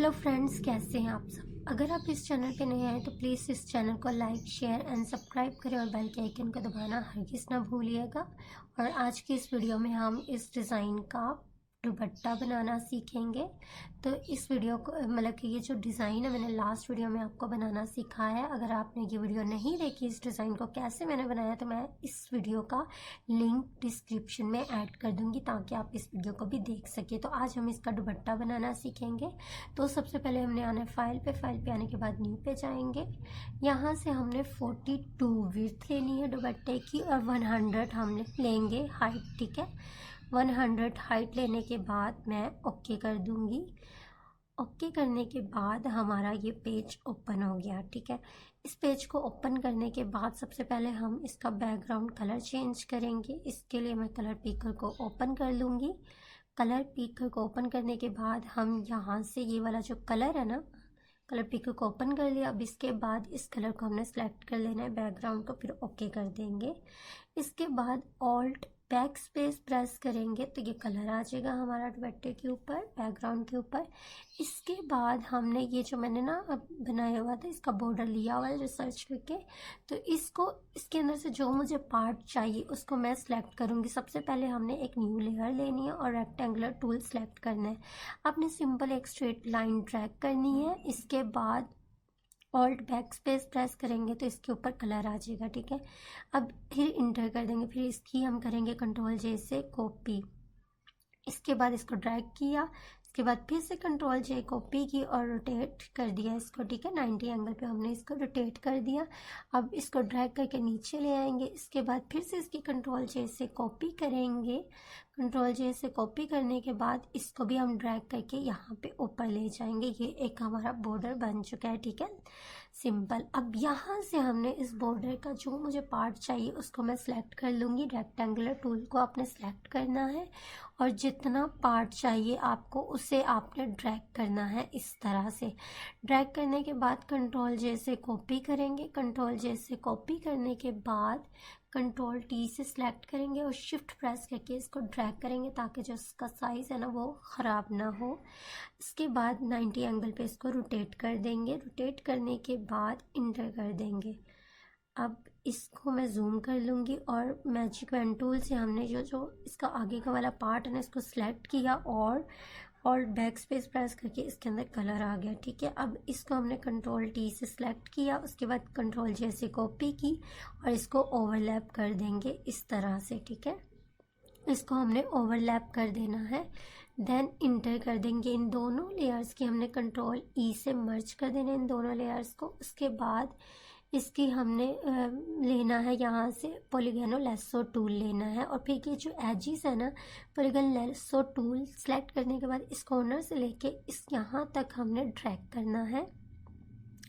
Hello friends, कैसे हैं आप सब। अगर आप इस चैनल पे नए आए तो प्लीज़ इस चैनल को लाइक शेयर एंड सब्सक्राइब करें और बेल के आइकन को दबाना हरगिज़ ना भूलिएगा। और आज की इस वीडियो में हम इस डिज़ाइन का दुपट्टा बनाना सीखेंगे। तो इस वीडियो को मतलब कि ये जो डिज़ाइन है मैंने लास्ट वीडियो में आपको बनाना सिखाया है। अगर आपने ये वीडियो नहीं देखी इस डिज़ाइन को कैसे मैंने बनाया तो मैं इस वीडियो का लिंक डिस्क्रिप्शन में ऐड कर दूंगी ताकि आप इस वीडियो को भी देख सके। तो आज हम इसका दुपट्टा बनाना सीखेंगे। तो सबसे पहले हमने आना है फाइल पे आने के बाद न्यू पे जाएंगे। यहाँ से हमने 42 विड्थ लेनी है दुपट्टे की और 100 हम लेंगे हाइट, ठीक है। 100 हाइट लेने के बाद मैं ओके कर दूंगी। ओके करने के बाद हमारा ये पेज ओपन हो गया, ठीक है। इस पेज को ओपन करने के बाद सबसे पहले हम इसका बैकग्राउंड कलर चेंज करेंगे। इसके लिए मैं कलर पिकर को ओपन कर लूँगी। कलर पिकर को ओपन करने के बाद हम यहाँ से ये वाला जो कलर है ना, कलर पिकर को ओपन कर लिया। अब इसके बाद इस कलर को हमने सेलेक्ट कर लेना है बैकग्राउंड को, फिर ओके कर देंगे। इसके बाद ऑल्ट बैक स्पेस प्रेस करेंगे तो ये कलर आ जाएगा हमारा दुपट्टे के ऊपर, बैकग्राउंड के ऊपर। इसके बाद हमने ये जो मैंने ना अब बनाया हुआ था इसका बॉर्डर लिया हुआ है रिसर्च करके, तो इसको इसके अंदर से जो मुझे पार्ट चाहिए उसको मैं सिलेक्ट करूँगी। सबसे पहले हमने एक न्यू लेयर लेनी है और रेक्टेंगुलर टूल सेलेक्ट करना है। आपने सिंपल एक स्ट्रेट लाइन ड्रैग करनी है। इसके बाद ऑल्ट बैक स्पेस प्रेस करेंगे तो इसके ऊपर कलर आ जाएगा, ठीक है। अब फिर इंटर कर देंगे, फिर इसकी हम करेंगे कंट्रोल जे से कॉपी। इसके बाद इसको ड्रैग किया, इसके बाद फिर से कंट्रोल जे कॉपी की और रोटेट कर दिया इसको, ठीक है। 90 एंगल पे हमने इसको रोटेट कर दिया। अब इसको ड्रैग करके नीचे ले आएंगे। इसके बाद फिर से इसकी कंट्रोल जे से कॉपी करेंगे। कंट्रोल जे से कॉपी करने के बाद इसको भी हम ड्रैग करके यहाँ पे ऊपर ले जाएंगे। ये एक हमारा बॉर्डर बन चुका है, ठीक है, सिंपल। अब यहाँ से हमने इस बॉर्डर का जो मुझे पार्ट चाहिए उसको मैं सिलेक्ट कर लूँगी। रेक्टेंगुलर टूल को आपने सेलेक्ट करना है और जितना पार्ट चाहिए आपको उसे आपने ड्रैग करना है। इस तरह से ड्रैग करने के बाद कंट्रोल जे से कॉपी करेंगे। कंट्रोल जे से कॉपी करने के बाद कंट्रोल टी से सिलेक्ट करेंगे और शिफ्ट प्रेस करके इसको ड्रैग करेंगे ताकि जो इसका साइज़ है ना वो ख़राब ना हो। इसके बाद 90 एंगल पे इसको रोटेट कर देंगे। रोटेट करने के बाद इंटर कर देंगे। अब इसको मैं जूम कर लूँगी और मैजिक पेन टूल से हमने जो इसका आगे का वाला पार्ट है ना इसको सिलेक्ट किया और बैक स्पेस प्रेस करके इसके अंदर कलर आ गया, ठीक है। अब इसको हमने कंट्रोल टी से सिलेक्ट किया, उसके बाद कंट्रोल जे से कॉपी की और इसको ओवरलैप कर देंगे इस तरह से, ठीक है। इसको हमने ओवरलैप कर देना है। देन इंटर कर देंगे इन दोनों लेयर्स की। हमने कंट्रोल ई से मर्ज कर देना इन दोनों लेयर्स को। उसके बाद इसकी हमने लेना है यहाँ से पॉलीगोन लेसो टूल लेना है और फिर ये जो एजिस है ना पॉलीगोन लेसो टूल सेलेक्ट करने के बाद इस कॉर्नर से लेके इस यहाँ तक हमने ड्रैग करना है।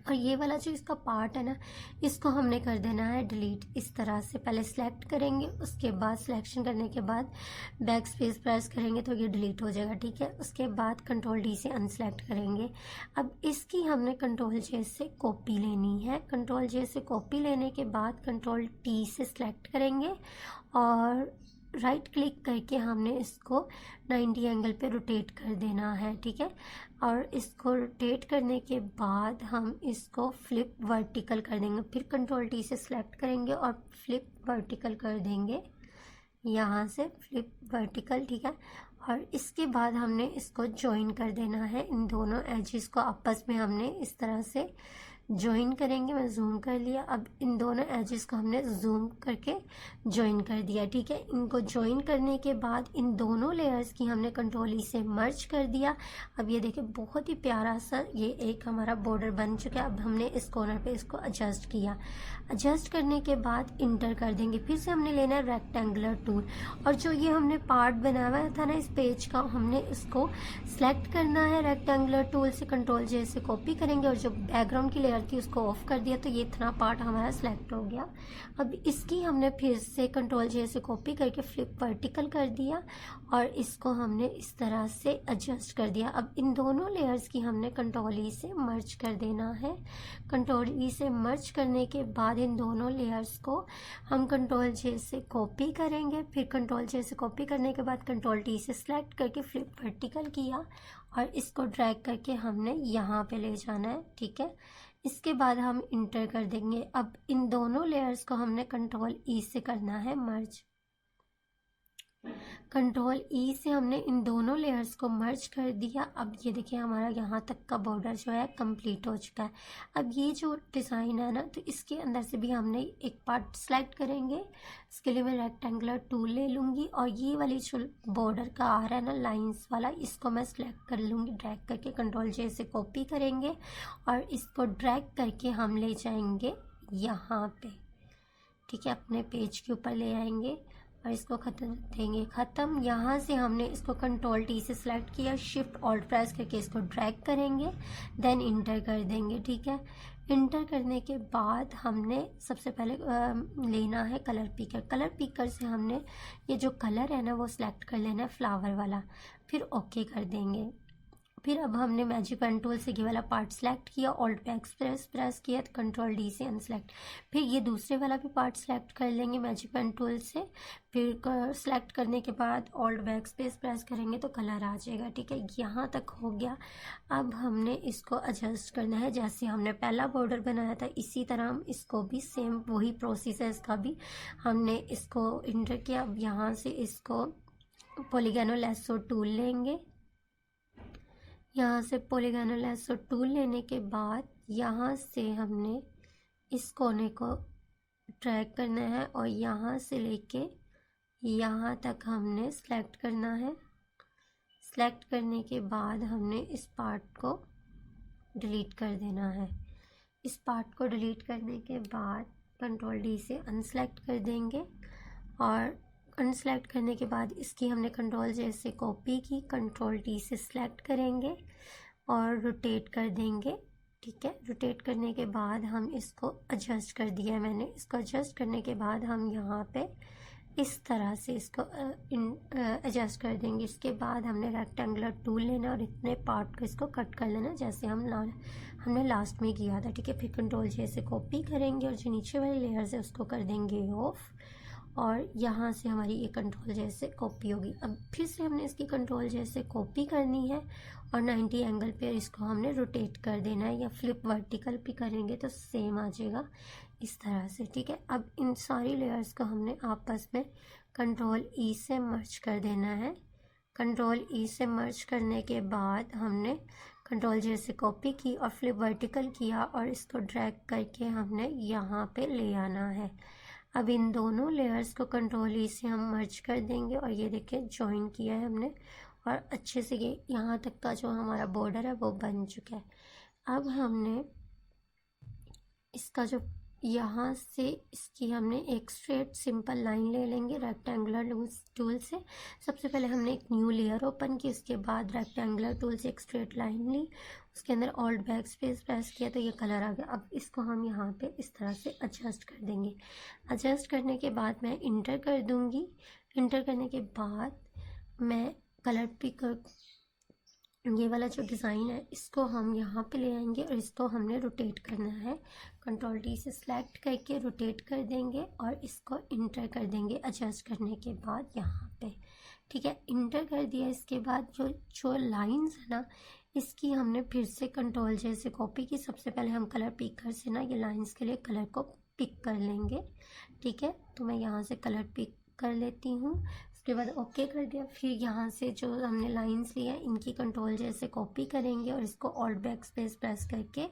और ये वाला जो इसका पार्ट है ना इसको हमने कर देना है डिलीट। इस तरह से पहले सिलेक्ट करेंगे, उसके बाद सिलेक्शन करने के बाद बैक स्पेस प्रेस करेंगे तो ये डिलीट हो जाएगा, ठीक है। उसके बाद कंट्रोल डी से अनसेलेक्ट करेंगे। अब इसकी हमने कंट्रोल जे से कॉपी लेनी है। कंट्रोल जे से कॉपी लेने के बाद कंट्रोल टी से सिलेक्ट करेंगे और राइट क्लिक करके हमने इसको 90 एंगल पे रोटेट कर देना है, ठीक है। और इसको रोटेट करने के बाद हम इसको फ्लिप वर्टिकल कर देंगे। फिर कंट्रोल टी से सिलेक्ट करेंगे और फ्लिप वर्टिकल कर देंगे, यहाँ से फ्लिप वर्टिकल, ठीक है। और इसके बाद हमने इसको ज्वाइन कर देना है। इन दोनों एजेस को आपस में हमने इस तरह से ज्वाइन करेंगे। मैं जूम कर लिया। अब इन दोनों एजेस को हमने जूम करके ज्वाइन कर दिया, ठीक है। इनको ज्वाइन करने के बाद इन दोनों लेयर्स की हमने कंट्रोल ई से मर्ज कर दिया। अब ये देखिए बहुत ही प्यारा सा ये एक हमारा बॉर्डर बन चुका है। अब हमने इस कॉर्नर पे इसको एडजस्ट किया। एडजस्ट करने के बाद इंटर कर देंगे। फिर से हमने लेना है रेक्टेंगुलर टूल और जो ये हमने पार्ट बनाया था ना इस पेज का हमने इसको सेलेक्ट करना है। रेक्टेंगुलर टूल से कंट्रोल जे से कॉपी करेंगे और जो बैकग्राउंड की लेयर थी उसको ऑफ कर दिया, तो ये इतना पार्ट हमारा सिलेक्ट हो गया। अब इसकी हमने फिर से कंट्रोल जे से कॉपी करके फ्लिप वर्टिकल कर दिया और इसको हमने इस तरह से एडजस्ट कर दिया। अब इन दोनों लेयर्स की हमने कंट्रोल ई से मर्ज कर देना है। कंट्रोल ई से मर्ज करने के बाद इन दोनों लेयर्स को हम कंट्रोल जे से कॉपी करेंगे। फिर कंट्रोल जे से कॉपी करने के बाद कंट्रोल टी से सिलेक्ट करके फ्लिप वर्टिकल किया और इसको ड्रैग करके हमने यहाँ पे ले जाना है, ठीक है। इसके बाद हम इंटर कर देंगे। अब इन दोनों लेयर्स को हमने कंट्रोल ई से करना है मर्ज। कंट्रोल ई से हमने इन दोनों लेयर्स को मर्ज कर दिया। अब ये देखिए हमारा यहाँ तक का बॉर्डर जो है कंप्लीट हो चुका है। अब ये जो डिज़ाइन है ना, तो इसके अंदर से भी हमने एक पार्ट सेलेक्ट करेंगे। इसके लिए मैं रेक्टेंगुलर टूल ले लूँगी और ये वाली जो बॉर्डर का आ रहा है ना लाइंस वाला, इसको मैं सिलेक्ट कर लूँगी। ड्रैग करके कंट्रोल जे से कॉपी करेंगे और इसको ड्रैग करके हम ले जाएंगे यहाँ पे, ठीक है। अपने पेज के ऊपर ले आएंगे और इसको ख़त्म देंगे ख़त्म। यहाँ से हमने इसको कंट्रोल टी से सिलेक्ट किया, शिफ्ट ऑल्ट प्रेस करके इसको ड्रैग करेंगे, देन इंटर कर देंगे, ठीक है। इंटर करने के बाद हमने सबसे पहले लेना है कलर पिकर। कलर पिकर से हमने ये जो कलर है ना वो सिलेक्ट कर लेना है फ्लावर वाला, फिर ओके कर देंगे। फिर अब हमने मैजिक पेन टूल से ये वाला पार्ट सेलेक्ट किया, ऑल्ट बैक प्रेस किया, तो कंट्रोल डी से अनसेलेक्ट। फिर ये दूसरे वाला भी पार्ट सेलेक्ट कर लेंगे मैजिक पेन टूल से। फिर सेलेक्ट करने के बाद ऑल्ट बैक स्पेस प्रेस करेंगे तो कलर आ जाएगा, ठीक है। यहाँ तक हो गया। अब हमने इसको एडजस्ट करना है। जैसे हमने पहला बॉर्डर बनाया था इसी तरह हम इसको भी सेम वही प्रोसेस है इसका भी। हमने इसको इंटर किया। अब यहाँ से इसको पॉलीगोनल लैसो टूल लेंगे। यहाँ से पॉलीगोनल लैसो टूल लेने के बाद यहाँ से हमने इस कोने को ड्रैग करना है और यहाँ से लेके यहाँ तक हमने सेलेक्ट करना है। सेलेक्ट करने के बाद हमने इस पार्ट को डिलीट कर देना है। इस पार्ट को डिलीट करने के बाद कंट्रोल डी से अनसेलेक्ट कर देंगे और अनसेलेक्ट करने के बाद इसकी हमने कंट्रोल जे से कॉपी की, कंट्रोल टी से सिलेक्ट करेंगे और रोटेट कर देंगे, ठीक है। रोटेट करने के बाद हम इसको एडजस्ट कर दिया है मैंने। इसको एडजस्ट करने के बाद हम यहाँ पे इस तरह से इसको एडजस्ट कर देंगे। इसके बाद हमने रेक्टेंगुलर टूल लेना और इतने पार्ट को इसको कट कर लेना जैसे हमने लास्ट में किया था, ठीक है। फिर कंट्रोल जे से कॉपी करेंगे और जो नीचे वाली लेयर्स है उसको कर देंगे ऑफ और यहाँ से हमारी ये कंट्रोल जे से कॉपी होगी। अब फिर से हमने इसकी कंट्रोल जे से कॉपी करनी है और 90 एंगल पे इसको हमने रोटेट कर देना है, या फ्लिप वर्टिकल भी करेंगे तो सेम आ जाएगा इस तरह से, ठीक है। अब इन सारी लेयर्स को हमने आपस में कंट्रोल ई से मर्ज कर देना है। कंट्रोल ई से मर्ज करने के बाद हमने कंट्रोल जे से कॉपी की और फ्लिप वर्टिकल किया और इसको ड्रैग करके हमने यहाँ पे ले आना है। अब इन दोनों लेयर्स को कंट्रोल ई से हम मर्ज कर देंगे और ये देखिए ज्वाइन किया है हमने और अच्छे से ये यहाँ तक का जो हमारा बॉर्डर है वो बन चुका है। अब हमने इसका जो यहाँ से इसकी हमने एक स्ट्रेट सिंपल लाइन ले लेंगे रेक्टेंगुलर टूल से। सबसे पहले हमने एक न्यू लेयर ओपन की, उसके बाद रेक्टेंगुलर टूल से एक स्ट्रेट लाइन ली, उसके अंदर ऑल्ट बैक स्पेस प्रेस किया तो ये कलर आ गया। अब इसको हम यहाँ पे इस तरह से एडजस्ट कर देंगे। एडजस्ट करने के बाद मैं इंटर कर दूँगी। इंटर करने के बाद मैं कलर पिकर ये वाला जो डिज़ाइन है इसको हम यहाँ पे ले आएंगे और इसको हमने रोटेट करना है। कंट्रोल डी से सिलेक्ट करके रोटेट कर देंगे और इसको इंटर कर देंगे एडजस्ट करने के बाद यहाँ पे, ठीक है। इंटर कर दिया। इसके बाद जो लाइंस है ना इसकी हमने फिर से कंट्रोल जे से कॉपी की। सबसे पहले हम कलर पिकर से ना ये लाइंस के लिए कलर को पिक कर लेंगे, ठीक है। तो मैं यहाँ से कलर पिक कर लेती हूँ। उसके बाद ओके कर दिया। फिर यहाँ से जो हमने लाइंस ली है इनकी कंट्रोल जे से कॉपी करेंगे और इसको ऑल्ट बैक स्पेस प्रेस करके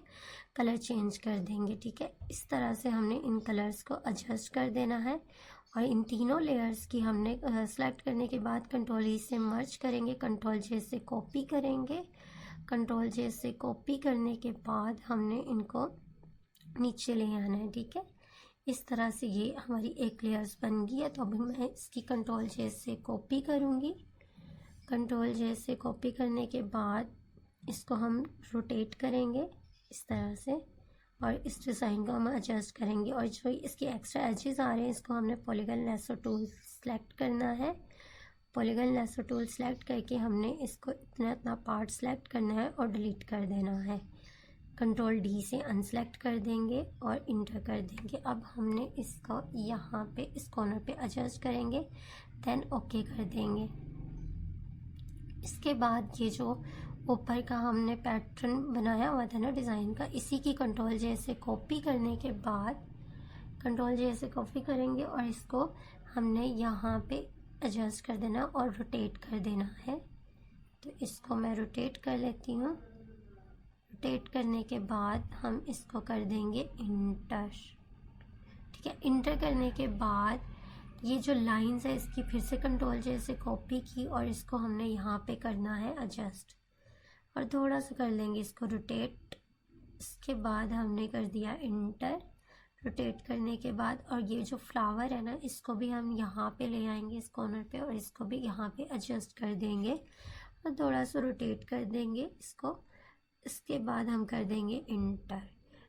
कलर चेंज कर देंगे, ठीक है। इस तरह से हमने इन कलर्स को एडजस्ट कर देना है और इन तीनों लेयर्स की हमने सेलेक्ट करने के बाद कंट्रोल ई से मर्ज करेंगे, कंट्रोल जे से कॉपी करेंगे। कंट्रोल जे से कॉपी करने के बाद हमने इनको नीचे ले आना है, ठीक है। इस तरह से ये हमारी एक लेयर्स बन गई है। तो अभी मैं इसकी कंट्रोल जे से कॉपी करूँगी। कंट्रोल जे से कॉपी करने के बाद इसको हम रोटेट करेंगे इस तरह से और इस डिज़ाइन को हम एडजस्ट करेंगे। और जो इसके एक्स्ट्रा एजेस आ रहे हैं इसको हमने पॉलीगन लेसो टूल सेलेक्ट करना है। पॉलीगन लेसो टूल सेलेक्ट करके हमने इसको इतना इतना पार्ट सेलेक्ट करना है और डिलीट कर देना है। कंट्रोल डी से अनसेलेक्ट कर देंगे और इंटर कर देंगे। अब हमने इसको यहाँ पे इस कॉर्नर पे एडजस्ट करेंगे, देन ओके कर देंगे। इसके बाद ये जो ऊपर का हमने पैटर्न बनाया हुआ था ना डिज़ाइन का, इसी की कंट्रोल जे से कॉपी करने के बाद कंट्रोल जे से कॉपी करेंगे और इसको हमने यहाँ पे एडजस्ट कर देना और रोटेट कर देना है। तो इसको मैं रोटेट कर लेती हूँ। रोटेट करने के बाद हम इसको कर देंगे इंटर। ठीक है, इंटर करने के बाद ये जो लाइंस है इसकी फिर से कंट्रोल जे से कॉपी की और इसको हमने यहाँ पे करना है एडजस्ट और थोड़ा सा कर लेंगे इसको रोटेट। इसके बाद हमने कर दिया इंटर। रोटेट करने के बाद और ये जो फ्लावर है ना इसको भी हम यहाँ पे ले आएंगे इस कॉर्नर पे और इसको भी यहाँ पे एडजस्ट कर देंगे और थोड़ा सा रोटेट कर देंगे इसको। इसके बाद हम कर देंगे इंटर।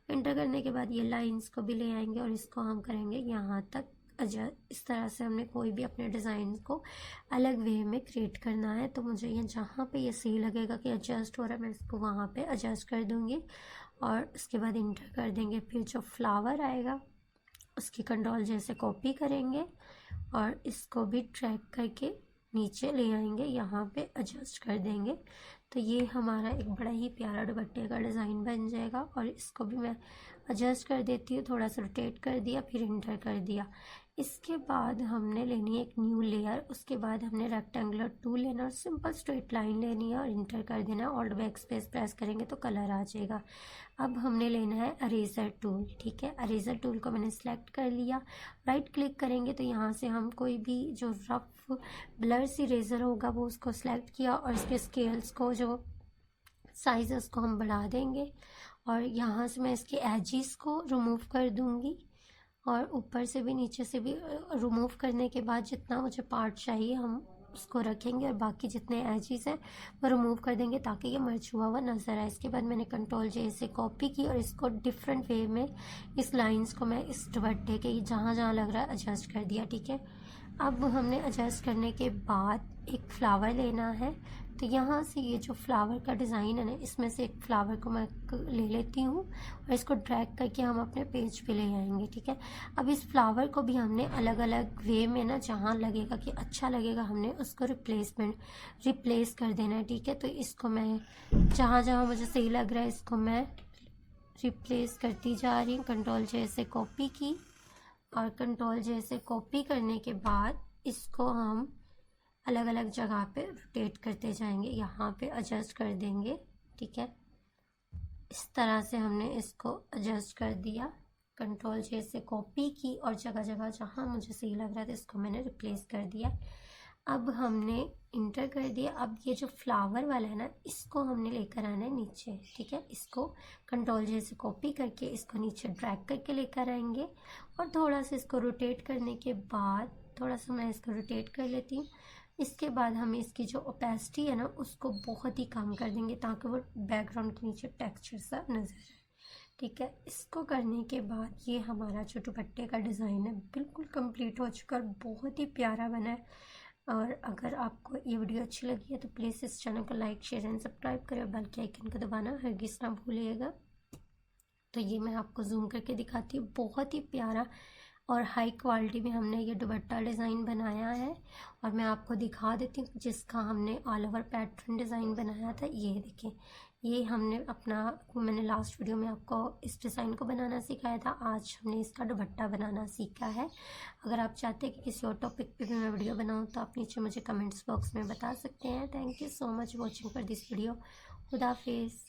इंटर करने के बाद ये लाइंस को भी ले आएंगे और इसको हम करेंगे यहाँ तक एडजस्ट। इस तरह से हमने कोई भी अपने डिज़ाइन को अलग वे में क्रिएट करना है। तो मुझे ये जहाँ पे ये सही लगेगा कि एडजस्ट हो रहा है मैं इसको वहाँ पे एडजस्ट कर दूँगी और इसके बाद इंटर कर देंगे। फिर जो फ्लावर आएगा उसकी कंट्रोल जैसे कॉपी करेंगे और इसको भी ट्रैक करके नीचे ले आएंगे, यहाँ पे एडजस्ट कर देंगे। तो ये हमारा एक बड़ा ही प्यारा दुपट्टे का डिज़ाइन बन जाएगा। और इसको भी मैं एडजस्ट कर देती हूँ, थोड़ा सा रोटेट कर दिया फिर इंटर कर दिया। इसके बाद हमने लेनी है एक न्यू लेयर। उसके बाद हमने रेक्टेंगुलर टूल लेना और सिंपल स्ट्रेट लाइन लेनी है और इंटर कर देना। ऑल्ट बैक स्पेस प्रेस करेंगे तो कलर आ जाएगा। अब हमने लेना है अरेजर टूल। ठीक है, अरेजर टूल को मैंने सेलेक्ट कर लिया। राइट क्लिक करेंगे तो यहाँ से हम कोई भी जो रफ ब्लर सी इरेजर होगा वो उसको सेलेक्ट किया और इसके स्केल्स को जो साइज है उसको हम बढ़ा देंगे और यहाँ से मैं इसके एजिस को रिमूव कर दूँगी और ऊपर से भी नीचे से भी रिमूव करने के बाद जितना मुझे पार्ट चाहिए हम उसको रखेंगे और बाकी जितने एजिस हैं वो रिमूव कर देंगे ताकि ये मर्ज हुआ हुआ नज़र आए। इसके बाद मैंने कंट्रोल जे से कॉपी की और इसको डिफरेंट वे में इस लाइंस को मैं इस दुपट्टे के जहाँ जहाँ लग रहा है एडजस्ट कर दिया। ठीक है, अब हमने एडजस्ट करने के बाद एक फ्लावर लेना है। तो यहाँ से ये जो फ्लावर का डिज़ाइन है ना इसमें से एक फ्लावर को मैं ले लेती हूँ और इसको ड्रैग करके हम अपने पेज पे ले आएंगे। ठीक है, अब इस फ्लावर को भी हमने अलग अलग वे में ना जहाँ लगेगा कि अच्छा लगेगा हमने उसको रिप्लेस कर देना है। ठीक है, तो इसको मैं जहाँ जहाँ मुझे सही लग रहा है इसको मैं रिप्लेस करती जा रही हूँ। कंट्रोल जे से कॉपी की और कंट्रोल जे से कॉपी करने के बाद इसको हम अलग अलग जगह पे रोटेट करते जाएंगे, यहाँ पे एडजस्ट कर देंगे। ठीक है, इस तरह से हमने इसको एडजस्ट कर दिया। कंट्रोल जे से कॉपी की और जगह जगह जहाँ मुझे सही लग रहा था इसको मैंने रिप्लेस कर दिया। अब हमने इंटर कर दिया। अब ये जो फ्लावर वाला है ना इसको हमने लेकर आना है नीचे। ठीक है, इसको कंट्रोल जे से कॉपी करके इसको नीचे ड्रैग करके लेकर आएंगे और थोड़ा सा इसको रोटेट करने के बाद थोड़ा सा मैं इसको रोटेट कर लेती हूँ। इसके बाद हमें इसकी जो ओपेसिटी है ना उसको बहुत ही कम कर देंगे ताकि वो बैकग्राउंड के नीचे टेक्सचर सा नज़र आए। ठीक है, इसको करने के बाद ये हमारा जो दुपट्टे का डिज़ाइन है बिल्कुल कंप्लीट हो चुका है, बहुत ही प्यारा बना है। और अगर आपको ये वीडियो अच्छी लगी है तो प्लीज़ इस चैनल को लाइक शेयर एंड सब्सक्राइब करें और बेल के आइकन को दबाना हरगिज़ ना भूलिएगा। तो ये मैं आपको जूम करके दिखाती हूँ, बहुत ही प्यारा और हाई क्वालिटी में हमने ये दुपट्टा डिज़ाइन बनाया है। और मैं आपको दिखा देती हूँ जिसका हमने ऑल ओवर पैटर्न डिज़ाइन बनाया था। ये देखें, ये हमने मैंने लास्ट वीडियो में आपको इस डिज़ाइन को बनाना सिखाया था, आज हमने इसका दुपट्टा बनाना सीखा है। अगर आप चाहते हैं कि किसी और टॉपिक पे भी मैं वीडियो बनाऊँ तो आप नीचे मुझे कमेंट्स बॉक्स में बता सकते हैं। Thank you so much watching for this video. खुदा हाफिज़।